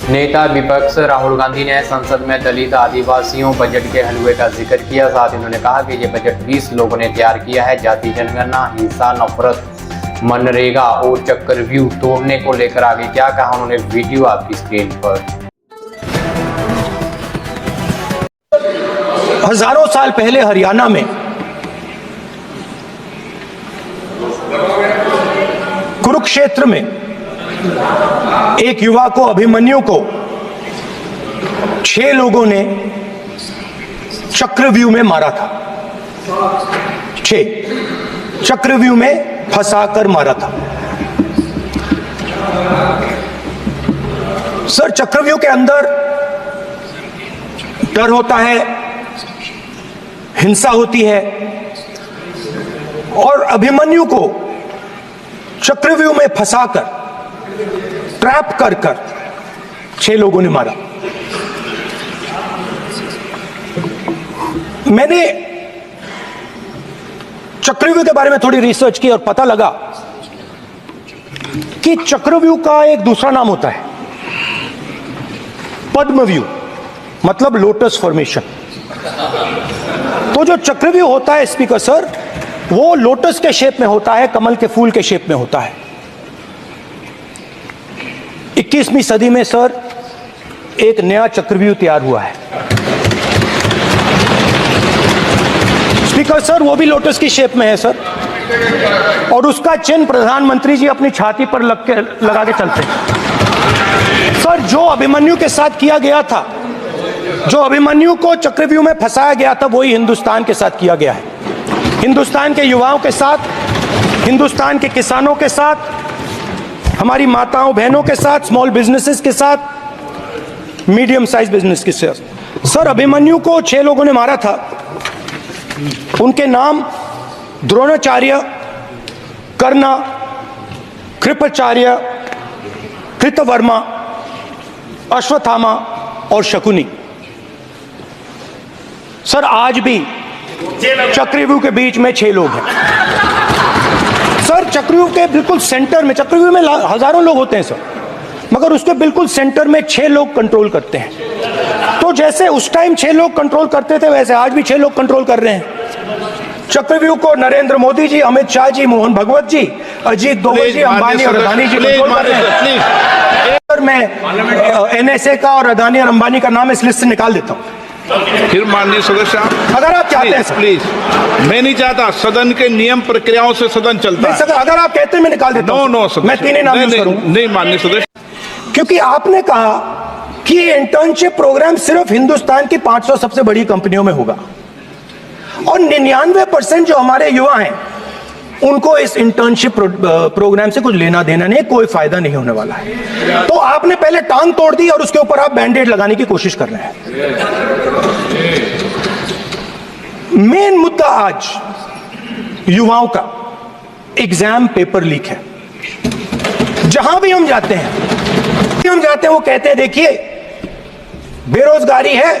नेता विपक्ष राहुल गांधी ने संसद में दलित आदिवासियों बजट के हलवे का जिक्र किया। साथ ही उन्होंने कहा कि ये बजट 20 लोगों ने तैयार किया है। जाति जनगणना, हिंसा, नफरत, मनरेगा और चक्रव्यूह तोड़ने को लेकर आगे क्या कहा उन्होंने, वीडियो आपकी स्क्रीन पर। हजारों साल पहले हरियाणा में कुरुक्षेत्र में एक युवा को, अभिमन्यु को 6 लोगों ने चक्रव्यूह में मारा था। 6 चक्रव्यूह में फंसाकर मारा था। सर, चक्रव्यूह के अंदर डर होता है, हिंसा होती है, और अभिमन्यु को चक्रव्यूह में फंसाकर, ट्रैप कर 6 लोगों ने मारा। मैंने चक्रव्यूह के बारे में थोड़ी रिसर्च की और पता लगा कि चक्रव्यूह का एक दूसरा नाम होता है पद्मव्यूह, मतलब लोटस फॉर्मेशन। तो जो चक्रव्यूह होता है स्पीकर सर, वो लोटस के शेप में होता है, कमल के फूल के शेप में होता है। 21वीं सदी में सर एक नया चक्रव्यूह तैयार हुआ है स्पीकर सर, वो भी लोटस की शेप में है सर, और उसका चिन्ह प्रधानमंत्री जी अपनी छाती पर लगा के चलते हैं। सर, जो अभिमन्यु के साथ किया गया था, जो अभिमन्यु को चक्रव्यूह में फंसाया गया था, वही हिंदुस्तान के साथ किया गया है। हिंदुस्तान के युवाओं के साथ, हिंदुस्तान के किसानों के साथ, हमारी माताओं बहनों के साथ, स्मॉल बिजनेसेस के साथ, मीडियम साइज बिजनेस के साथ। सर, अभिमन्यु को 6 लोगों ने मारा था। उनके नाम द्रोणाचार्य, कर्ण, कृपाचार्य, कृतवर्मा, अश्वत्थामा और शकुनी। सर, आज भी चक्रव्यूह के बीच में 6 लोग हैं। सर, चक्रव्यूह के बिल्कुल सेंटर में, चक्रव्यूह में हजारों लोग होते हैं सर, मगर उसके बिल्कुल सेंटर में 6 लोग कंट्रोल करते हैं। तो जैसे उस टाइम 6 लोग कंट्रोल करते थे, वैसे आज भी 6 लोग कंट्रोल कर रहे हैं चक्रव्यूह को। नरेंद्र मोदी जी, अमित शाह जी, मोहन भगवत जी, अजीत दोवल जी, अंबानी और अदानी जी कंट्रोल कर रहे हैं। सर, मैं एनएसए का और अदानी और अंबानी का नाम इस लिस्ट से निकाल देता हूँ। फिर माननीय सदस्य अगर आप चाहते हैं प्लीज, मैं नहीं चाहता, सदन के नियम प्रक्रियाओं से सदन चलता है। अगर आप कहते हैं मैं निकाल देता हूं। नो, मैं 3 नाम यूज करूंगा। नहीं माननीय सदस्य, क्योंकि आपने कहा कि ये इंटर्नशिप प्रोग्राम सिर्फ हिंदुस्तान की 500 सबसे बड़ी कंपनियों में होगा, और 99% जो हमारे युवा हैं उनको इस इंटर्नशिप प्रोग्राम से कुछ लेना देना नहीं, कोई फायदा नहीं होने वाला है। तो आपने पहले टांग तोड़ दी और उसके ऊपर आप बैंडेड लगाने की कोशिश कर रहे हैं। मेन मुद्दा आज युवाओं का एग्जाम पेपर लीक है। जहां भी हम जाते हैं वो कहते हैं देखिए बेरोजगारी है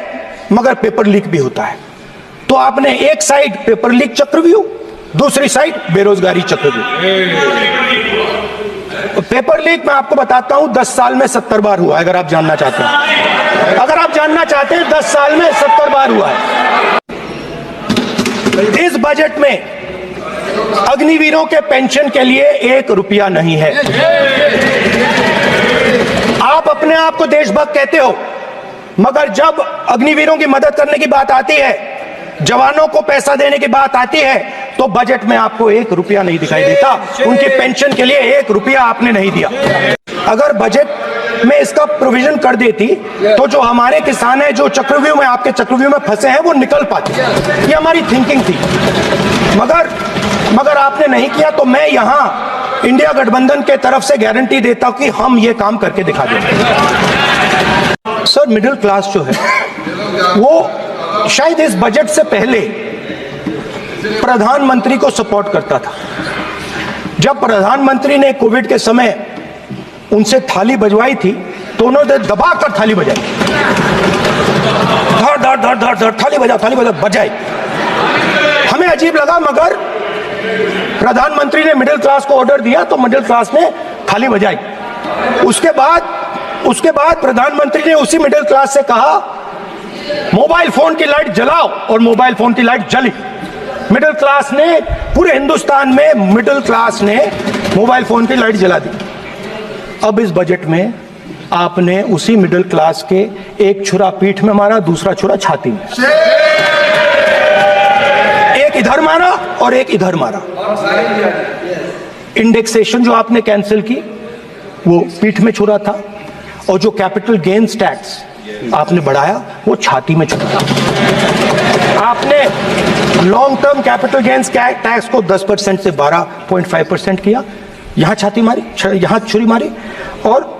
मगर पेपर लीक भी होता है। तो आपने एक साइड पेपर लीक चक्रव्यूह, दूसरी साइड बेरोजगारी चक्रव्यूह। पेपर लीक मैं आपको बताता हूं 10 साल में 70 बार हुआ है। अगर आप जानना चाहते हैं, 10 साल में 70 बार हुआ है। इस बजट में अग्निवीरों के पेंशन के लिए 1 रुपया नहीं है। आप अपने आप को देशभक्त कहते हो, मगर जब अग्निवीरों की मदद करने की बात आती है, जवानों को पैसा देने की बात आती है, तो बजट में आपको 1 रुपया नहीं दिखाई देता। उनकी पेंशन के लिए 1 रुपया आपने नहीं दिया। अगर बजट में इसका प्रोविजन कर देती तो जो हमारे किसान हैं, जो चक्रव्यूह में, आपके चक्रव्यूह में फंसे हैं, वो निकल पाते। ये हमारी थिंकिंग थी, मगर आपने नहीं किया। तो मैं यहां इंडिया गठबंधन के तरफ से गारंटी देता हूं कि हम ये काम करके दिखा देंगे। सर, मिडिल क्लास जो है वो शायद इस बजट से पहले प्रधानमंत्री को सपोर्ट करता था। जब प्रधानमंत्री ने कोविड के समय उनसे थाली बजवाई थी तो उन्होंने दबाकर थाली बजाई, धड़ धड़ धड़ धड़ धड़ थाली बजा बजाई। हमें अजीब लगा, मगर प्रधानमंत्री ने मिडिल क्लास को ऑर्डर दिया तो मिडिल क्लास ने थाली बजाई। उसके बाद उसके बाद प्रधानमंत्री ने उसी मिडिल क्लास से कहा मोबाइल फोन की लाइट जलाओ, और मोबाइल फोन की लाइट जली। मिडिल क्लास ने, पूरे हिंदुस्तान में मिडिल क्लास ने मोबाइल फोन की लाइट जला दी। अब इस बजट में आपने उसी मिडिल क्लास के एक छुरा पीठ में मारा, दूसरा छुरा छाती में, एक इधर मारा और एक इधर मारा। इंडेक्सेशन जो आपने कैंसिल की वो पीठ में छुरा था, और जो कैपिटल गेन्स टैक्स आपने बढ़ाया वो छाती में छुरा। आपने long term capital gains tax को 10% से 12.5% किया, यहां छाती मारी, यहां छुरी मारी, और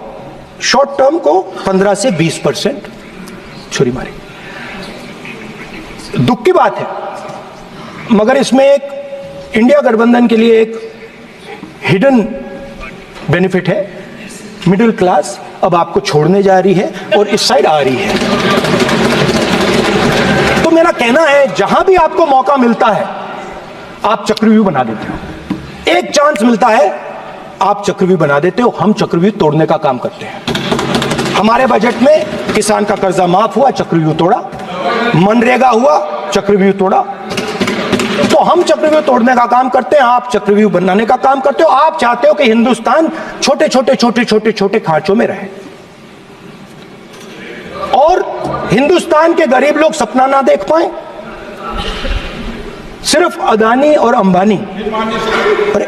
शॉर्ट टर्म को 15 से 20% छुरी मारी। दुख की बात है, मगर इसमें एक इंडिया गठबंधन के लिए एक हिडन बेनिफिट है। मिडिल क्लास अब आपको छोड़ने जा रही है और इस साइड आ रही है। तो मेरा कहना है, जहां भी आपको मौका मिलता है आप चक्रव्यूह बना देते हो। एक चांस मिलता है आप चक्रव्यूह बना देते हो। हम चक्रव्यूह तोड़ने का काम करते हैं। हमारे बजट में किसान का कर्जा माफ हुआ, चक्रव्यूह तोड़ा। मनरेगा हुआ, चक्रव्यूह तोड़ा। तो हम चक्रव्यूह तोड़ने का काम करते हैं, आप चक्रव्यूह बनाने का काम करते हो। आप चाहते हो कि हिंदुस्तान छोटे छोटे छोटे छोटे छोटे खांचों में रहे, और हिंदुस्तान के गरीब लोग सपना ना देख पाए। सिर्फ अदानी और अंबानी। अरे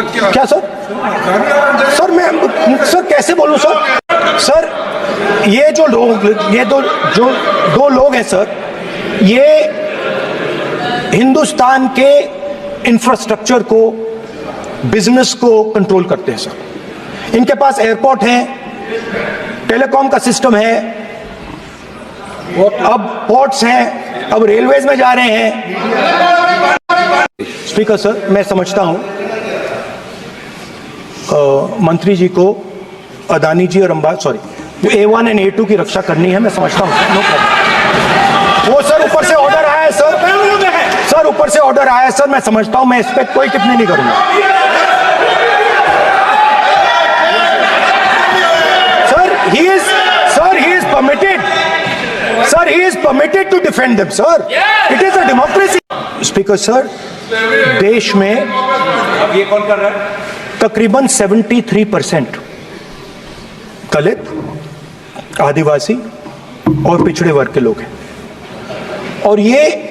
क्या सर? सर मैं सर कैसे बोलूं सर? सर ये जो लोग, ये दो लोग हैं सर, ये हिंदुस्तान के इंफ्रास्ट्रक्चर को, बिजनेस को कंट्रोल करते हैं सर। इनके पास एयरपोर्ट है, टेलीकॉम का सिस्टम है, अब पोर्ट्स हैं, अब रेलवेज में जा रहे हैं। स्पीकर सर, मैं समझता हूं मंत्री जी को अदानी जी और A1 एंड A2 की रक्षा करनी है, मैं समझता हूं। No problem. वो सर ऊपर से ऑर्डर आया है सर, सर ऊपर से ऑर्डर आया है सर, मैं समझता हूं, मैं इस पर कोई टिप्पणी नहीं करूंगा। Sir he is permitted to defend them sir, it is a democracy. Speaker sir, देश में अब ये कौन कर रहा है? तकरीबन 73% दलित, आदिवासी और पिछड़े वर्ग के लोग हैं, और ये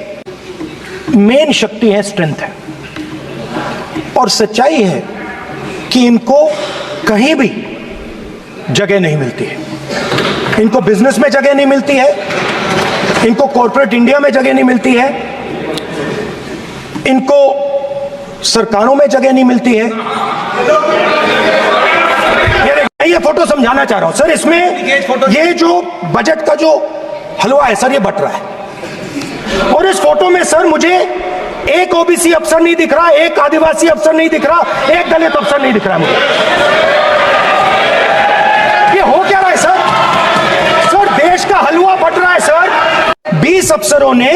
मेन शक्ति है, स्ट्रेंथ है। और सच्चाई है कि इनको कहीं भी जगह नहीं मिलती है। इनको बिजनेस में जगह नहीं मिलती है, इनको कॉर्पोरेट इंडिया में जगह नहीं मिलती है, इनको सरकारों में जगह नहीं मिलती है। ये फोटो समझाना चाह रहा हूं सर, इसमें ये जो बजट का जो हलवा है सर, ये बट रहा है। और इस फोटो में सर मुझे एक ओबीसी अफसर नहीं दिख रहा, एक आदिवासी अफसर नहीं दिख रहा, एक दलित अफसर नहीं दिख रहा मुझे। ये हो क्या रहा है सर? सर देश का हलवा बट रहा है सर। 20 अफसरों ने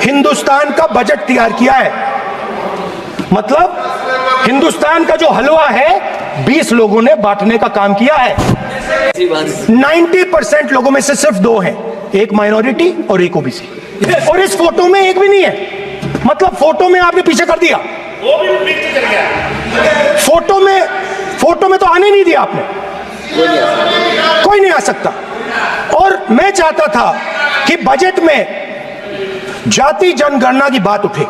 हिंदुस्तान का बजट तैयार किया है, मतलब हिंदुस्तान का जो हलवा है 20 लोगों ने बांटने का काम किया है। 90% लोगों में से सिर्फ 2 हैं, एक माइनॉरिटी और एक ओबीसी। और इस फोटो में एक भी नहीं है, मतलब फोटो में आपने पीछे कर दिया, वो भी पीछे चल गया। फोटो में तो आने नहीं दिया आपने, कोई नहीं आ सकता। और मैं चाहता था कि बजट में जाति जनगणना की बात उठे,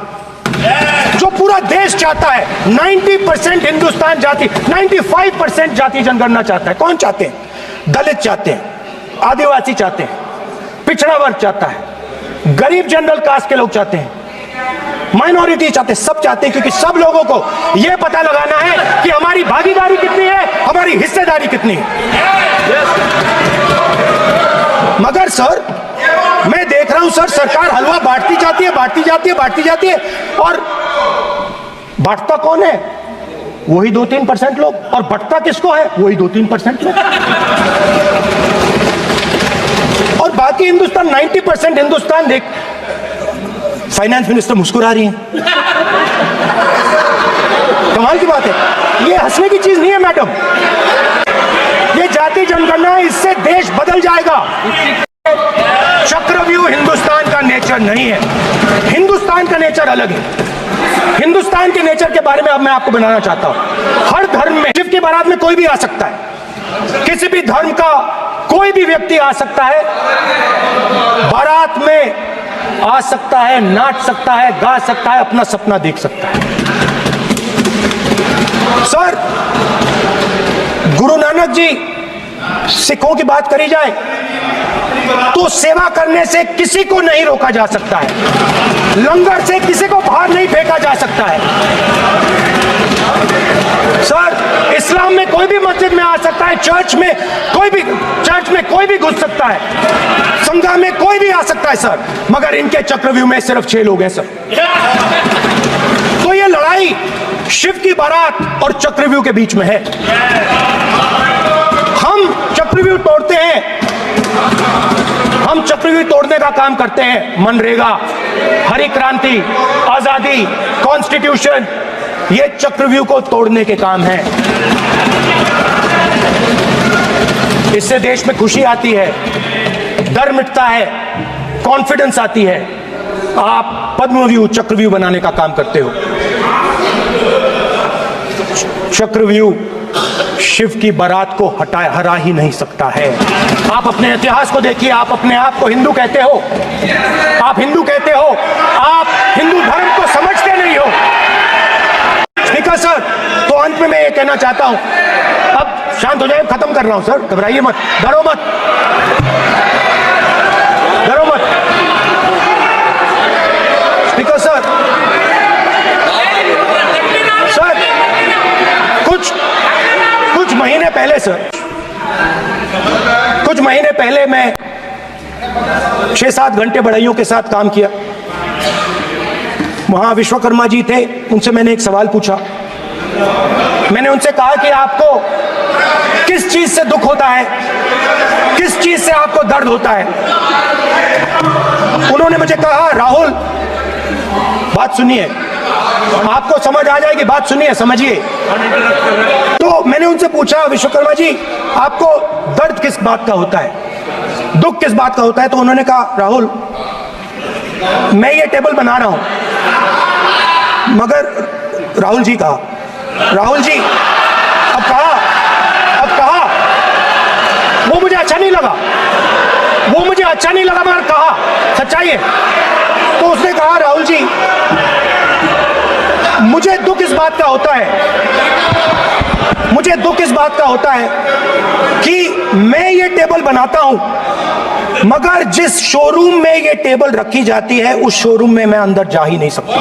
जो पूरा देश चाहता है। 90% हिंदुस्तान जाति, 95% जाति जनगणना चाहता है। कौन चाहते हैं? दलित चाहते हैं, आदिवासी चाहते हैं, पिछड़ा वर्ग चाहता है, गरीब जनरल कास्ट के लोग चाहते हैं, माइनॉरिटी चाहते हैं, सब चाहते हैं, क्योंकि सब लोगों को यह पता लगाना है कि हमारी भागीदारी कितनी है, हमारी हिस्सेदारी कितनी है। मगर सर मैं देख रहा हूं सर, सरकार हलवा बांटती जाती है, बांटती जाती है, और बांटता कौन है? वही 2-3% लोग, और बंटता किसको है? वही 2-3% लोग। और बाकी हिंदुस्तान, 90% हिंदुस्तान देख। फाइनेंस मिनिस्टर मुस्कुरा रही हैं, कमाल की बात है। ये हंसने की चीज नहीं है मैडम, ये जाति जनगणना है, इससे देश बदल जाएगा। चक्रव्यूह हिंदुस्तान का नेचर नहीं है, हिंदुस्तान का नेचर अलग है। हिंदुस्तान के नेचर के बारे में अब मैं आपको बनाना चाहता हूं। हर धर्म में शिव की बारात में कोई भी आ सकता है, किसी भी धर्म का कोई भी व्यक्ति आ सकता है, बारात में आ सकता है, नाच सकता है, गा सकता है, अपना सपना देख सकता है। सर, गुरु नानक जी, सिखों की बात करी जाए तो सेवा करने से किसी को नहीं रोका जा सकता है, लंगर से किसी को बाहर नहीं फेंका जा सकता है। सर, इस्लाम में कोई भी मस्जिद में आ सकता है, चर्च में कोई भी घुस सकता है, संगम में कोई भी आ सकता है सर, मगर इनके चक्रव्यूह में सिर्फ 6 लोग हैं सर। तो ये लड़ाई शिव की बारात और चक्रव्यूह के बीच में है। हम चक्रव्यूह तोड़ते हैं, हम चक्रव्यूह तोड़ने का काम करते हैं। मनरेगा, हरी क्रांति, आजादी, कॉन्स्टिट्यूशन, ये चक्रव्यूह को तोड़ने के काम है। इससे देश में खुशी आती है, डर मिटता है, कॉन्फिडेंस आती है। आप पद्मव्यूह चक्रव्यूह बनाने का काम करते हो। चक्रव्यूह शिव की बारात को हरा ही नहीं सकता है। आप अपने इतिहास को देखिए, आप अपने आप को हिंदू कहते हो, आप हिंदू कहते हो, आप हिंदू धर्म को समझते नहीं हो। स्पीकर सर, तो अंत में मैं ये कहना चाहता हूं, अब शांत हो जाए, खत्म कर रहा हूं सर, घबराइए मत, डरो मत, डरो मत। स्पीकर सर, सर कुछ महीने पहले सर, कुछ महीने पहले मैं 6-7 घंटे बढ़इयों के साथ काम किया। वहां विश्वकर्मा जी थे, उनसे मैंने एक सवाल पूछा। मैंने उनसे कहा कि आपको किस चीज से दुख होता है, किस चीज से आपको दर्द होता है। उन्होंने मुझे कहा, राहुल बात सुनिए, आपको समझ आ जाएगी, बात सुनिए, समझिए। तो मैंने उनसे पूछा, विश्वकर्मा जी आपको दर्द किस बात का होता है, दुख किस बात का होता है। तो उन्होंने कहा, राहुल मैं ये टेबल बना रहा हूं, मगर राहुल जी कहा, राहुल जी अब कहा, वो मुझे अच्छा नहीं लगा, वो मुझे अच्छा नहीं लगा, मगर कहा, सच्चाई है। तो उसने कहा, राहुल जी मुझे दुख इस बात का होता है, मुझे दुख इस बात का होता है कि मैं ये टेबल बनाता हूं, मगर जिस शोरूम में ये टेबल रखी जाती है उस शोरूम में मैं अंदर जा ही नहीं सकता।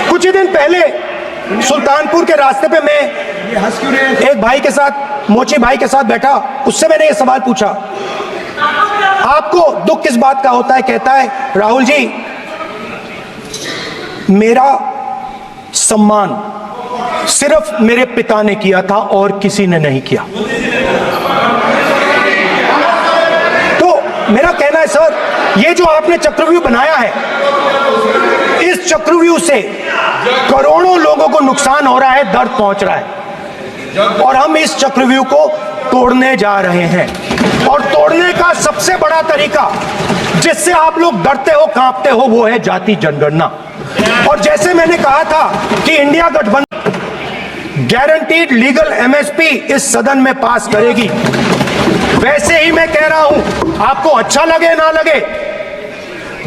कुछ ही दिन पहले सुल्तानपुर के रास्ते पे मैं एक भाई के साथ, मोची भाई के साथ बैठा, उससे मैंने ये सवाल पूछा, आपको दुख किस बात का होता है। कहता है, राहुल जी मेरा सम्मान सिर्फ मेरे पिता ने किया था और किसी ने नहीं किया। तो मेरा कहना है सर, ये जो आपने चक्रव्यूह बनाया है, इस चक्रव्यूह से करोड़ों लोगों को नुकसान हो रहा है, दर्द पहुंच रहा है, और हम इस चक्रव्यूह को तोड़ने जा रहे हैं। और तोड़ने का सबसे बड़ा तरीका जिससे आप लोग डरते हो, कांपते हो, वो है जाति जनगणना। और जैसे मैंने कहा था कि इंडिया गठबंधन गारंटीड लीगल एमएसपी इस सदन में पास करेगी, वैसे ही मैं कह रहा हूं, आपको अच्छा लगे ना लगे,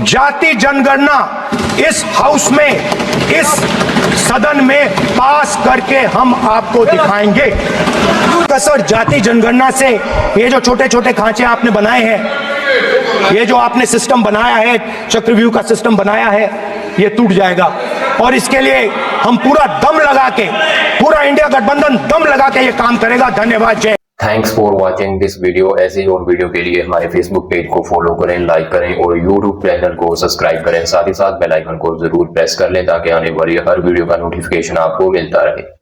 जाति जनगणना इस हाउस में, इस सदन में पास करके हम आपको दिखाएंगे। सर, जाति जनगणना से ये जो छोटे छोटे खांचे आपने बनाए हैं, ये जो आपने सिस्टम बनाया है, चक्रव्यूह का सिस्टम बनाया है, ये टूट जाएगा। और इसके लिए हम पूरा दम लगा के, पूरा इंडिया गठबंधन दम लगा के ये काम करेगा। धन्यवाद। जय। Thanks for watching this video. ऐसे ही और वीडियो के लिए हमारे फेसबुक पेज को फॉलो करें, लाइक करें और यूट्यूब चैनल को सब्सक्राइब करें। साथ ही साथ बेल आइकन को जरूर प्रेस कर लें ताकि आने वाली हर वीडियो का नोटिफिकेशन आपको मिलता रहे।